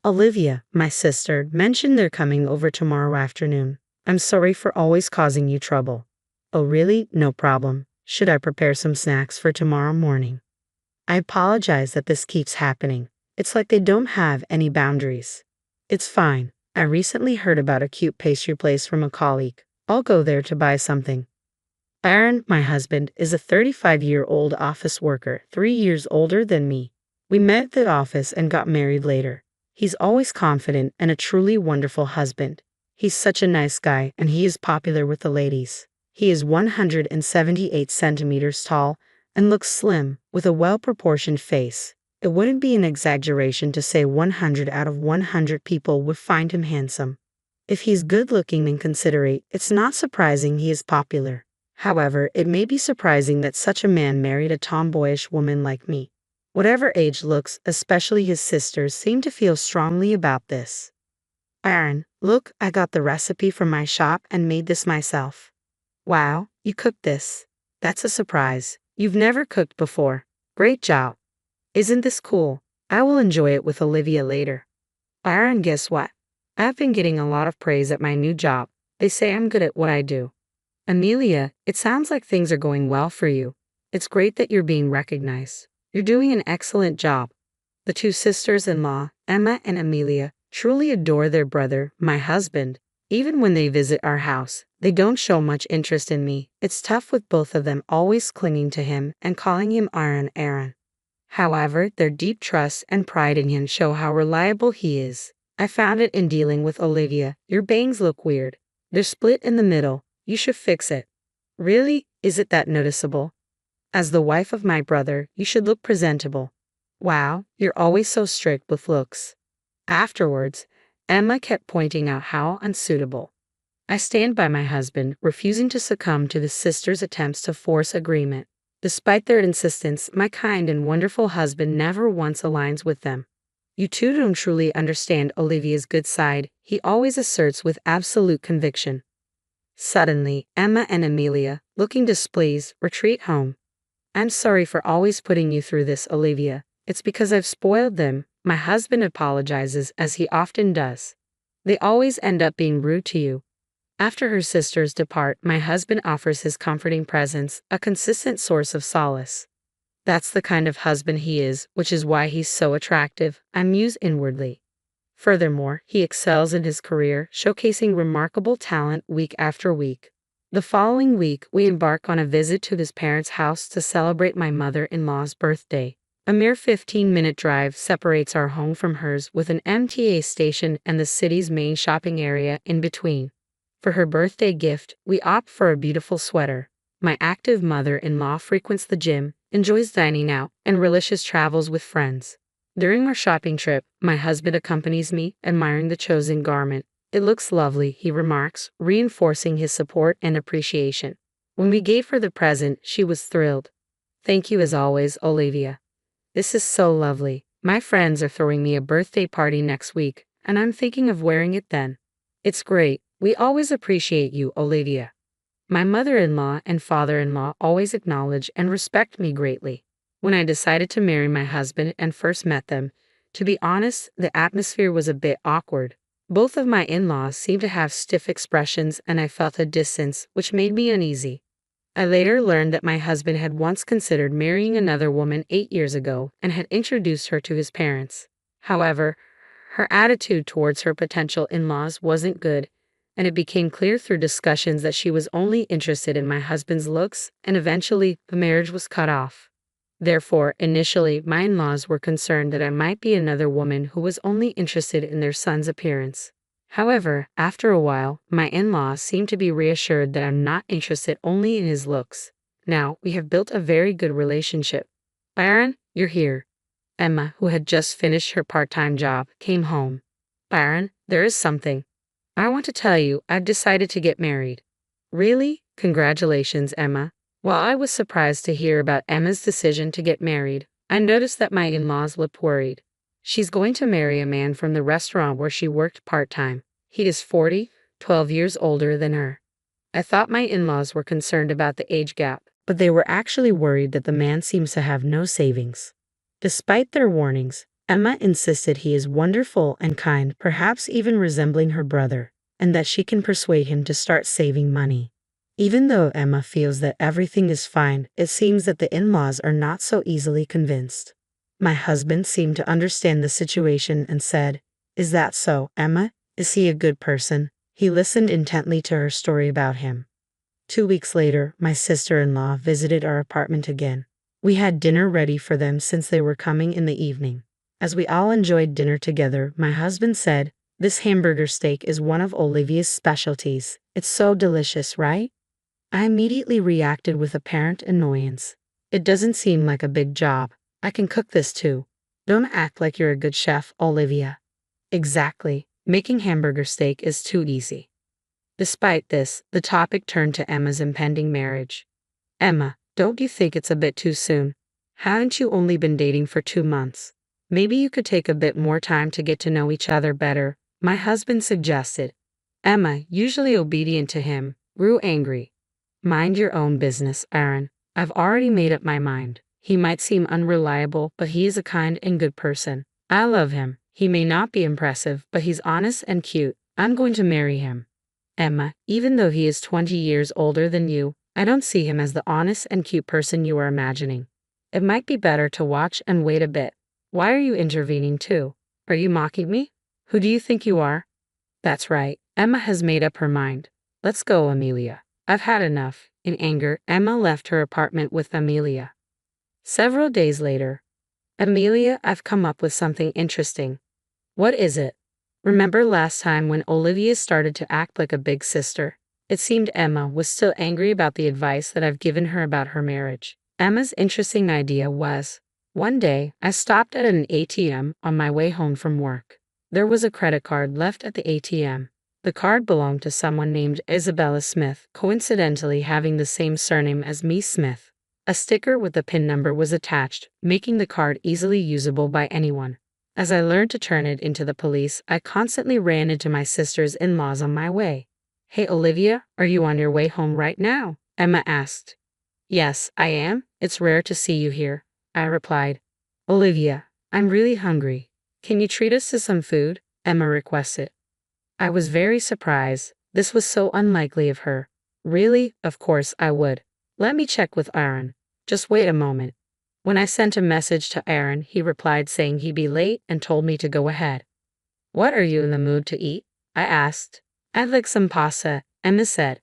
Olivia, my sister, mentioned they're coming over tomorrow afternoon. I'm sorry for always causing you trouble. Oh really? No problem. Should I prepare some snacks for tomorrow morning? I apologize that this keeps happening. It's like they don't have any boundaries. It's fine. I recently heard about a cute pastry place from a colleague. I'll go there to buy something. Aaron, my husband, is a 35-year-old office worker, 3 years older than me. We met at the office and got married later. He's always confident and a truly wonderful husband. He's such a nice guy and he is popular with the ladies. He is 178 centimeters tall and looks slim, with a well-proportioned face. It wouldn't be an exaggeration to say 100 out of 100 people would find him handsome. If he's good-looking and considerate, it's not surprising he is popular. However, it may be surprising that such a man married a tomboyish woman like me. Whatever age looks, especially his sisters, seem to feel strongly about this. Aaron, look, I got the recipe from my shop and made this myself. Wow, you cooked this. That's a surprise. You've never cooked before. Great job. Isn't this cool? I will enjoy it with Olivia later. Aaron, guess what? I've been getting a lot of praise at my new job. They say I'm good at what I do. Amelia, it sounds like things are going well for you. It's great that you're being recognized. You're doing an excellent job. The two sisters-in-law, Emma and Amelia, truly adore their brother, my husband. Even when they visit our house, they don't show much interest in me. It's tough with both of them always clinging to him and calling him Aaron. However, their deep trust and pride in him show how reliable he is. I found it in dealing with Olivia. Your bangs look weird. They're split in the middle. You should fix it. Really? Is it that noticeable? As the wife of my brother, you should look presentable. Wow, you're always so strict with looks. Afterwards, Emma kept pointing out how unsuitable. I stand by my husband, refusing to succumb to the sisters' attempts to force agreement. Despite their insistence, my kind and wonderful husband never once aligns with them. You two don't truly understand Olivia's good side, he always asserts with absolute conviction. Suddenly, Emma and Amelia, looking displeased, retreat home. I'm sorry for always putting you through this, Olivia. It's because I've spoiled them. My husband apologizes, as he often does. They always end up being rude to you. After her sisters depart, my husband offers his comforting presence, a consistent source of solace. That's the kind of husband he is, which is why he's so attractive, I muse inwardly. Furthermore, he excels in his career, showcasing remarkable talent week after week. The following week, we embark on a visit to his parents' house to celebrate my mother-in-law's birthday. A mere 15-minute drive separates our home from hers, with an MTA station and the city's main shopping area in between. For her birthday gift, we opt for a beautiful sweater. My active mother-in-law frequents the gym, enjoys dining out, and relishes travels with friends. During our shopping trip, my husband accompanies me, admiring the chosen garment. It looks lovely, he remarks, reinforcing his support and appreciation. When we gave her the present, she was thrilled. Thank you as always, Olivia. This is so lovely. My friends are throwing me a birthday party next week, and I'm thinking of wearing it then. It's great. We always appreciate you, Olivia. My mother-in-law and father-in-law always acknowledge and respect me greatly. When I decided to marry my husband and first met them, to be honest, the atmosphere was a bit awkward. Both of my in-laws seemed to have stiff expressions and I felt a distance, which made me uneasy. I later learned that my husband had once considered marrying another woman 8 years ago and had introduced her to his parents. However, her attitude towards her potential in-laws wasn't good, and it became clear through discussions that she was only interested in my husband's looks, and eventually, the marriage was cut off. Therefore, initially, my in-laws were concerned that I might be another woman who was only interested in their son's appearance. However, after a while, my in-laws seemed to be reassured that I'm not interested only in his looks. Now, we have built a very good relationship. Byron, you're here. Emma, who had just finished her part-time job, came home. Byron, there is something. I want to tell you, I've decided to get married. Really? Congratulations, Emma. While I was surprised to hear about Emma's decision to get married, I noticed that my in-laws looked worried. She's going to marry a man from the restaurant where she worked part-time. He is 40, 12 years older than her. I thought my in-laws were concerned about the age gap, but they were actually worried that the man seems to have no savings. Despite their warnings, Emma insisted he is wonderful and kind, perhaps even resembling her brother, and that she can persuade him to start saving money. Even though Emma feels that everything is fine, it seems that the in-laws are not so easily convinced. My husband seemed to understand the situation and said, "Is that so, Emma? Is he a good person?" He listened intently to her story about him. 2 weeks later, my sister-in-law visited our apartment again. We had dinner ready for them since they were coming in the evening. As we all enjoyed dinner together, my husband said, "This hamburger steak is one of Olivia's specialties. It's so delicious, right?" I immediately reacted with apparent annoyance. "It doesn't seem like a big job. I can cook this too. Don't act like you're a good chef, Olivia." Exactly. Making hamburger steak is too easy. Despite this, the topic turned to Emma's impending marriage. "Emma, don't you think it's a bit too soon? Haven't you only been dating for 2 months? Maybe you could take a bit more time to get to know each other better," my husband suggested. Emma, usually obedient to him, grew angry. "Mind your own business, Aaron. I've already made up my mind. He might seem unreliable, but he is a kind and good person. I love him. He may not be impressive, but he's honest and cute. I'm going to marry him." "Emma, even though he is 20 years older than you, I don't see him as the honest and cute person you are imagining. It might be better to watch and wait a bit." "Why are you intervening too? Are you mocking me? Who do you think you are?" "That's right. Emma has made up her mind. Let's go, Amelia. I've had enough." In anger, Emma left her apartment with Amelia. Several days later. "Amelia, I've come up with something interesting." "What is it?" "Remember last time when Olivia started to act like a big sister?" It seemed Emma was still angry about the advice that I've given her about her marriage. Emma's interesting idea was, one day, I stopped at an ATM on my way home from work. There was a credit card left at the ATM. The card belonged to someone named Isabella Smith, coincidentally having the same surname as me, Smith. A sticker with the PIN number was attached, making the card easily usable by anyone. As I learned to turn it into the police, I constantly ran into my sister's in-laws on my way. "Hey Olivia, are you on your way home right now?" Emma asked. "Yes, I am. It's rare to see you here," I replied. "Olivia, I'm really hungry. Can you treat us to some food?" Emma requested. I was very surprised. This was so unlikely of her. "Really? Of course I would. Let me check with Aaron. Just wait a moment." When I sent a message to Aaron, he replied saying he'd be late and told me to go ahead. "What are you in the mood to eat?" I asked. "I'd like some pasta," Emma said.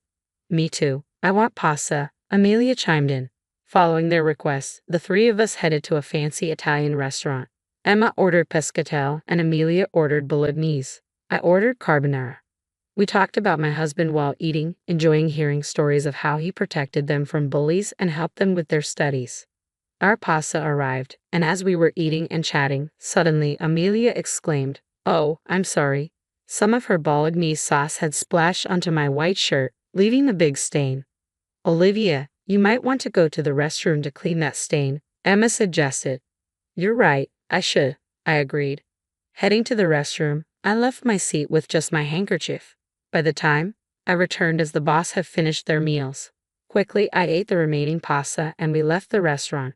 "Me too. I want pasta," Amelia chimed in. Following their request, the three of us headed to a fancy Italian restaurant. Emma ordered pescatelle and Amelia ordered bolognese. I ordered carbonara. We talked about my husband while eating, enjoying hearing stories of how he protected them from bullies and helped them with their studies. Our pasta arrived, and as we were eating and chatting, suddenly Amelia exclaimed, "Oh, I'm sorry." Some of her bolognese sauce had splashed onto my white shirt, leaving a big stain. "Olivia, you might want to go to the restroom to clean that stain," Emma suggested. "You're right, I should," I agreed. Heading to the restroom, I left my seat with just my handkerchief. By the time I returned as the boss had finished their meals. Quickly, I ate the remaining pasta and we left the restaurant.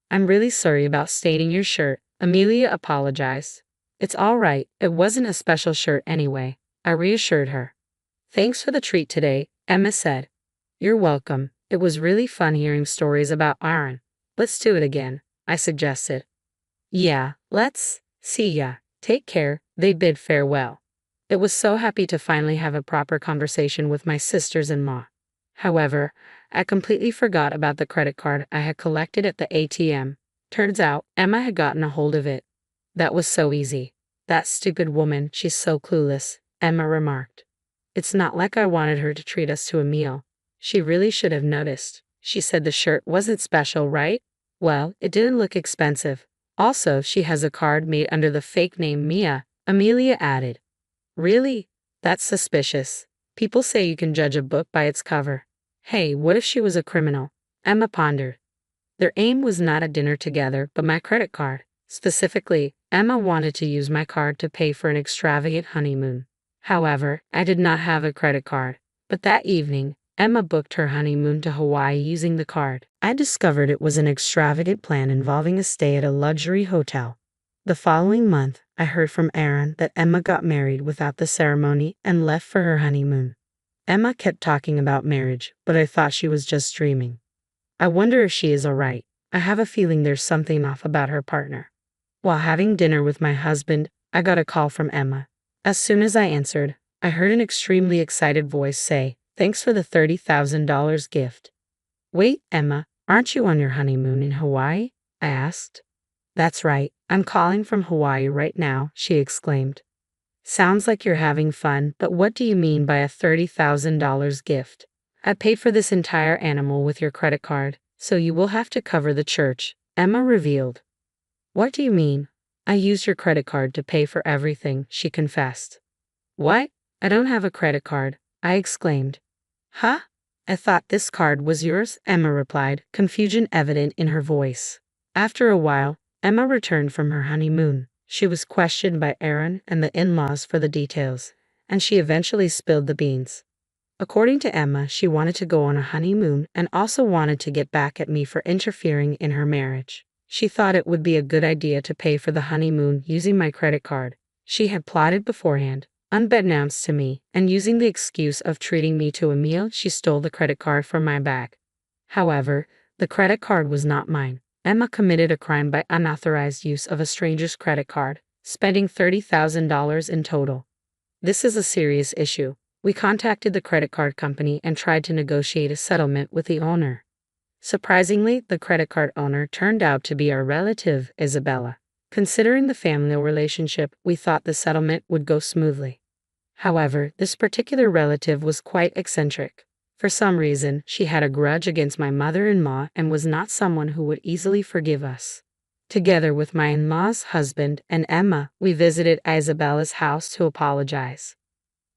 "I'm really sorry about staining your shirt," Amelia apologized. "It's all right, it wasn't a special shirt anyway," I reassured her. "Thanks for the treat today," Emma said. "You're welcome. It was really fun hearing stories about Aaron. Let's do it again," I suggested. "Yeah, let's. See ya. Take care," they bid farewell. It was so happy to finally have a proper conversation with my sisters-in-law. However, I completely forgot about the credit card I had collected at the ATM. Turns out, Emma had gotten a hold of it. "That was so easy. That stupid woman, she's so clueless," Emma remarked. "It's not like I wanted her to treat us to a meal. She really should have noticed. She said the shirt wasn't special, right? Well, it didn't look expensive. Also, she has a card made under the fake name Mia," Amelia added. "Really? That's suspicious. People say you can judge a book by its cover." "Hey, what if she was a criminal?" Emma pondered. Their aim was not a dinner together, but my credit card. Specifically, Emma wanted to use my card to pay for an extravagant honeymoon. However, I did not have a credit card. But that evening, Emma booked her honeymoon to Hawaii using the card. I discovered it was an extravagant plan involving a stay at a luxury hotel. The following month, I heard from Aaron that Emma got married without the ceremony and left for her honeymoon. Emma kept talking about marriage, but I thought she was just dreaming. I wonder if she is alright. I have a feeling there's something off about her partner. While having dinner with my husband, I got a call from Emma. As soon as I answered, I heard an extremely excited voice say, "Thanks for the $30,000 gift." "Wait, Emma, aren't you on your honeymoon in Hawaii?" I asked. "That's right, I'm calling from Hawaii right now," she exclaimed. "Sounds like you're having fun, but what do you mean by a $30,000 gift? I paid for this entire animal with your credit card, so you will have to cover the church," Emma revealed. "What do you mean? I used your credit card to pay for everything," she confessed. "What? I don't have a credit card," I exclaimed. "Huh? I thought this card was yours," Emma replied, confusion evident in her voice. After a while, Emma returned from her honeymoon. She was questioned by Aaron and the in-laws for the details, and she eventually spilled the beans. According to Emma, she wanted to go on a honeymoon and also wanted to get back at me for interfering in her marriage. She thought it would be a good idea to pay for the honeymoon using my credit card. She had plotted beforehand, unbeknownst to me, and using the excuse of treating me to a meal, she stole the credit card from my bag. However, the credit card was not mine. Emma committed a crime by unauthorized use of a stranger's credit card, spending $30,000 in total. This is a serious issue. We contacted the credit card company and tried to negotiate a settlement with the owner. Surprisingly, the credit card owner turned out to be our relative, Isabella. Considering the family relationship, we thought the settlement would go smoothly. However, this particular relative was quite eccentric. For some reason, she had a grudge against my mother-in-law and was not someone who would easily forgive us. Together with my in-law's husband and Emma, we visited Isabella's house to apologize.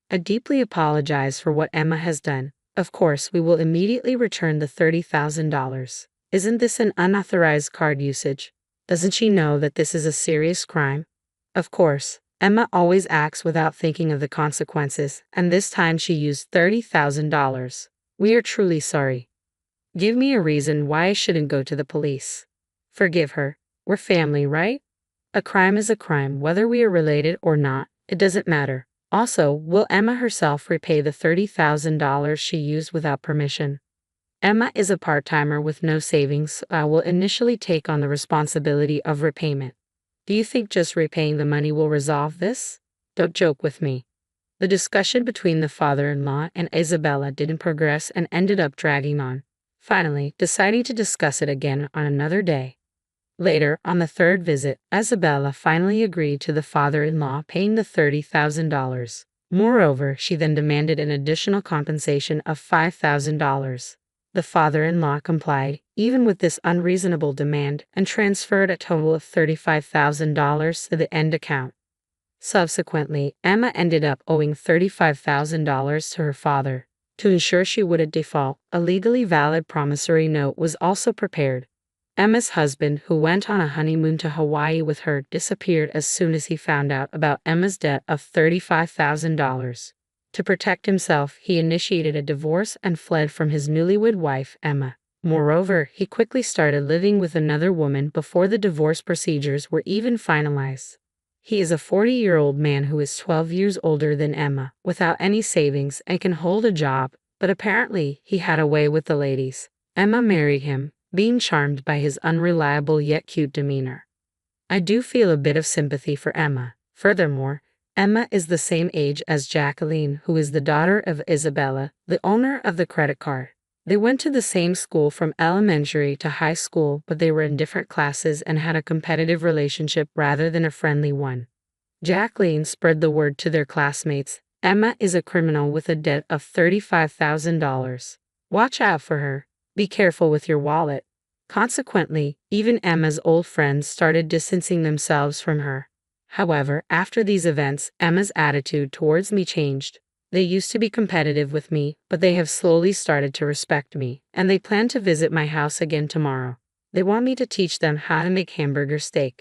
I deeply apologize for what Emma has done. Of course, we will immediately return the $30,000. Isn't this an unauthorized card usage? Doesn't she know that this is a serious crime? Of course, Emma always acts without thinking of the consequences, and this time she used $30,000. We are truly sorry. Give me a reason why I shouldn't go to the police. Forgive her. We're family, right? A crime is a crime, whether we are related or not. It doesn't matter. Also, will Emma herself repay the $30,000 she used without permission? Emma is a part-timer with no savings, so I will initially take on the responsibility of repayment. Do you think just repaying the money will resolve this? Don't joke with me. The discussion between the father-in-law and Isabella didn't progress and ended up dragging on, finally deciding to discuss it again on another day. Later, on the third visit, Isabella finally agreed to the father-in-law paying the $30,000. Moreover, she then demanded an additional compensation of $5,000. The father-in-law complied, even with this unreasonable demand, and transferred a total of $35,000 to the end account. Subsequently, Emma ended up owing $35,000 to her father. To ensure she wouldn't default, a legally valid promissory note was also prepared. Emma's husband, who went on a honeymoon to Hawaii with her, disappeared as soon as he found out about Emma's debt of $35,000. To protect himself, he initiated a divorce and fled from his newlywed wife, Emma. Moreover, he quickly started living with another woman before the divorce procedures were even finalized. He is a 40-year-old man who is 12 years older than Emma, without any savings and can hold a job, but apparently he had a way with the ladies. Emma married him, being charmed by his unreliable yet cute demeanor. I do feel a bit of sympathy for Emma. Furthermore, Emma is the same age as Jacqueline, who is the daughter of Isabella, the owner of the credit card. They went to the same school from elementary to high school, but they were in different classes and had a competitive relationship rather than a friendly one. Jacqueline spread the word to their classmates. Emma is a criminal with a debt of $35,000. Watch out for her. Be careful with your wallet. Consequently, even Emma's old friends started distancing themselves from her. However, after these events, Emma's attitude towards me changed. They used to be competitive with me, but they have slowly started to respect me, and they plan to visit my house again tomorrow. They want me to teach them how to make hamburger steak.